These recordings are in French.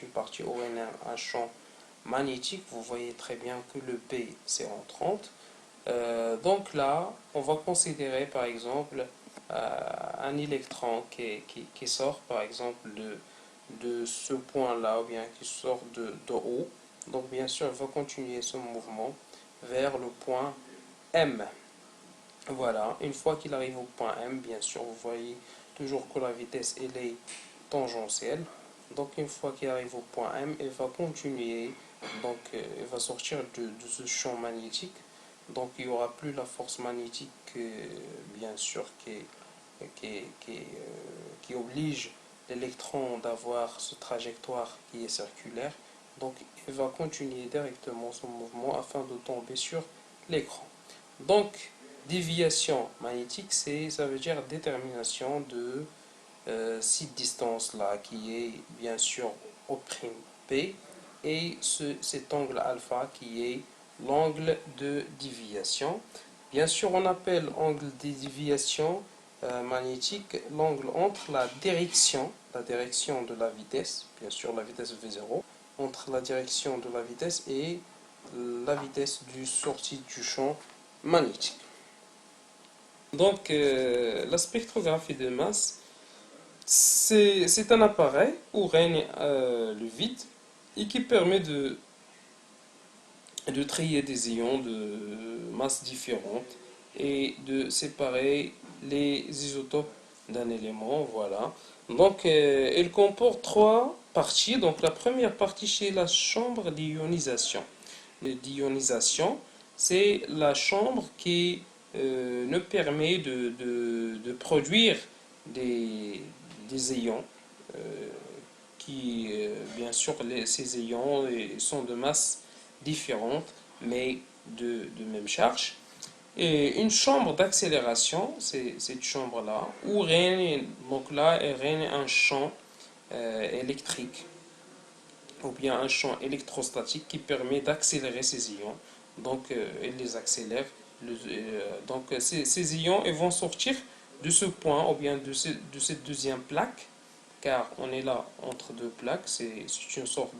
une partie où il y a un champ magnétique. Vous voyez très bien que le P c'est en 30. Donc là, on va considérer par exemple un électron qui sort par exemple de ce point-là ou bien qui sort de haut. Donc bien sûr, il va continuer ce mouvement vers le point M. Voilà, une fois qu'il arrive au point M, bien sûr, vous voyez toujours que la vitesse elle est tangentielle. Donc une fois qu'il arrive au point M, il va continuer, donc il va sortir de ce champ magnétique. Donc il n'y aura plus la force magnétique, bien sûr, qui oblige l'électron d'avoir ce trajectoire qui est circulaire. Donc il va continuer directement son mouvement afin de tomber sur l'écran. Donc déviation magnétique, ça veut dire détermination de cette distance-là qui est bien sûr au prime P et cet angle alpha qui est l'angle de déviation. Bien sûr, on appelle angle de déviation magnétique l'angle entre la direction de la vitesse, bien sûr la vitesse V0, entre la direction de la vitesse et la vitesse du sortie du champ magnétique. Donc, la spectrographie de masse, c'est un appareil où règne le vide et qui permet de trier des ions de masse différentes et de séparer les isotopes d'un élément. Voilà. Donc, il comporte trois parties. Donc, la première partie, c'est la chambre d'ionisation. D'ionisation, c'est la chambre qui nous permet de produire des ions euh, qui, bien sûr, ces ions sont de masse différente, mais de même charge. Et une chambre d'accélération, c'est cette chambre-là, où règne, donc là, il règne un champ électrique, ou bien un champ électrostatique qui permet d'accélérer ces ions. Donc, il les accélère. Donc, ces ions ils vont sortir de ce point, ou bien de cette deuxième plaque, car on est là entre deux plaques, c'est une sorte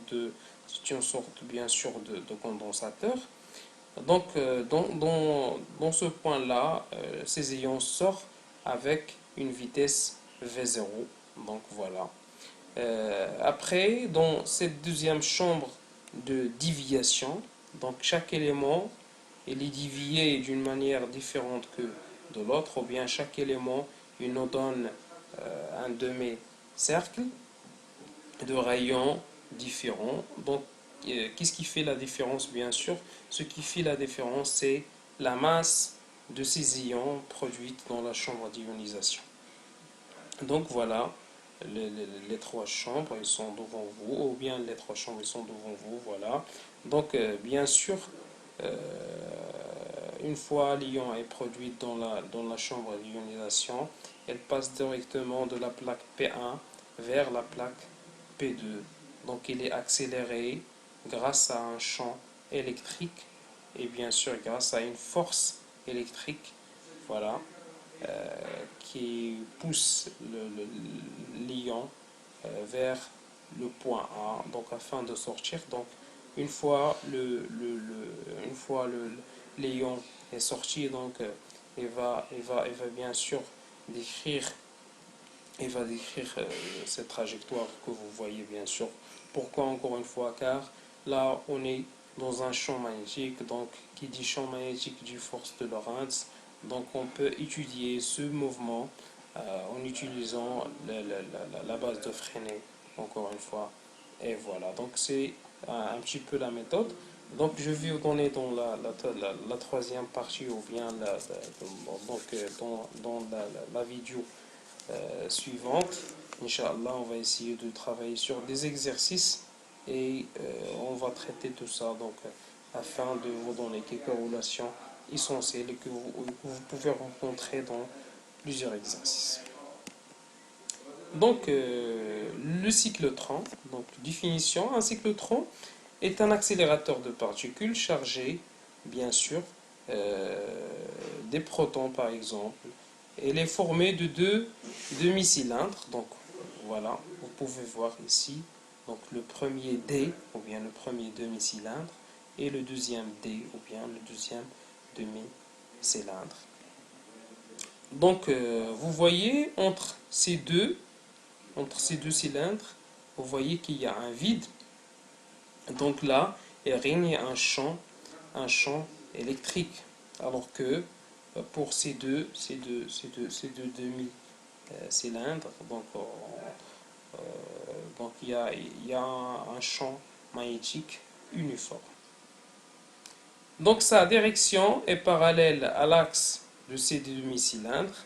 bien sûr de condensateur. Donc dans ce point-là, ces ions sortent avec une vitesse V0. Donc voilà. Après, dans cette deuxième chambre de déviation, donc chaque élément il est dévié d'une manière différente que de l'autre, ou bien chaque élément il nous donne un demi-cercle de rayons différents. Donc, qu'est-ce qui fait la différence, bien sûr? Ce qui fait la différence, c'est la masse de ces ions produites dans la chambre d'ionisation. Donc, voilà, les trois chambres, ils sont devant vous, ou bien les trois chambres, ils sont devant vous, voilà. Donc, bien sûr, euh, une fois l'ion est produit dans la chambre d'ionisation, elle passe directement de la plaque P1 vers la plaque P2. Donc il est accéléré grâce à un champ électrique et bien sûr grâce à une force électrique, voilà, qui pousse l'ion vers le point A, donc afin de sortir. Donc une fois l'ion est sorti, donc il va bien sûr décrire cette trajectoire que vous voyez bien sûr. Pourquoi encore une fois? Car là on est dans un champ magnétique, donc qui dit champ magnétique dit force de Lorentz. Donc on peut étudier ce mouvement en utilisant la base de Freinet, encore une fois. Et voilà, donc c'est un petit peu la méthode. Donc je vais vous donner dans la troisième partie, ou bien dans la vidéo suivante. Inch'Allah, on va essayer de travailler sur des exercices et on va traiter tout ça donc afin de vous donner quelques relations essentielles que vous pouvez rencontrer dans plusieurs exercices. Donc le cyclotron, donc définition, un cyclotron est un accélérateur de particules chargées, bien sûr, des protons par exemple. Elle est formée de deux demi-cylindres, donc voilà, vous pouvez voir ici Donc le premier D, ou bien le premier demi-cylindre, et le deuxième D, ou bien le deuxième demi-cylindre. Donc vous voyez entre ces deux cylindres, vous voyez qu'il y a un vide. Donc là, il règne un champ électrique. Alors que pour ces deux demi-cylindres, donc il y a un champ magnétique uniforme. Donc sa direction est parallèle à l'axe de ces demi-cylindres.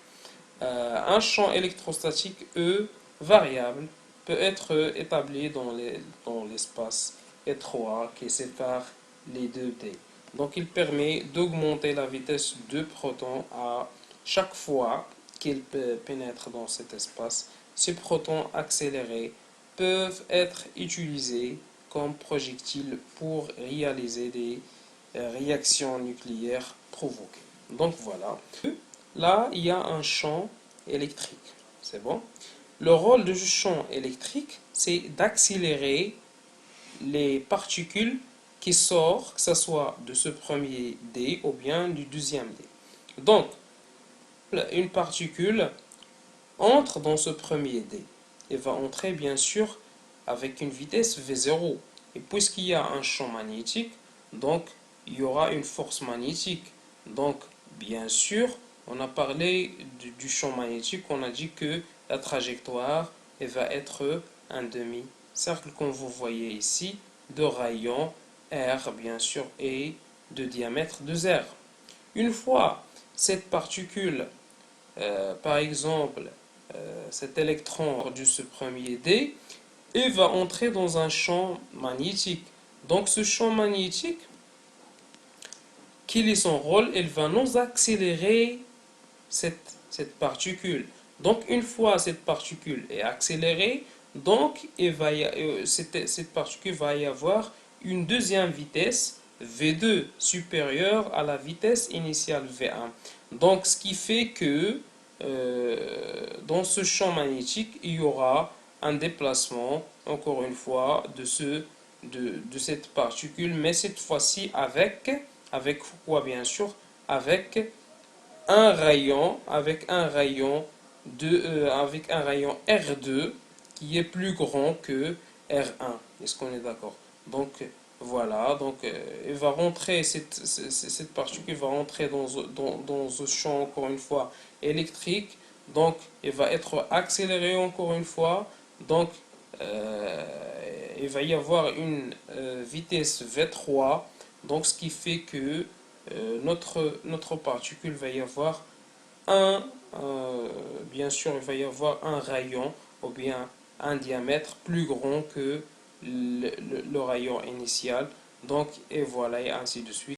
Un champ électrostatique E variable peut être établi dans l'espace étroit qui sépare les deux dés. Donc il permet d'augmenter la vitesse de protons à chaque fois qu'ils pénètrent dans cet espace. Ces protons accélérés peuvent être utilisés comme projectiles pour réaliser des réactions nucléaires provoquées. Donc voilà. Là, il y a un champ électrique. C'est bon? Le rôle du champ électrique, c'est d'accélérer les particules qui sortent, que ce soit de ce premier dé ou bien du deuxième dé. Donc, une particule entre dans ce premier dé et va entrer bien sûr avec une vitesse V0. Et puisqu'il y a un champ magnétique, donc il y aura une force magnétique. Donc, bien sûr, on a parlé du champ magnétique, on a dit que la trajectoire va être un demi-cercle, comme vous voyez ici, de rayon R, bien sûr, et de diamètre de R. Une fois cette particule, par exemple, cet électron de ce premier dé, il va entrer dans un champ magnétique. Donc ce champ magnétique, quel est son rôle? Il va nous accélérer cette particule. Donc une fois cette particule est accélérée, donc cette particule va y avoir une deuxième vitesse V2 supérieure à la vitesse initiale V1. Donc ce qui fait que dans ce champ magnétique, il y aura un déplacement, encore une fois, de cette particule, mais cette fois-ci avec quoi bien sûr? Avec avec avec un rayon R2 qui est plus grand que R1. Est-ce qu'on est d'accord? Donc voilà, donc il va rentrer cette particule va rentrer dans ce champ encore une fois électrique. Donc il va être accéléré encore une fois. Donc il va y avoir une vitesse V3. Donc ce qui fait que notre particule va y avoir bien sûr, il va y avoir un rayon ou bien un diamètre plus grand que le rayon initial. Donc, et voilà, et ainsi de suite.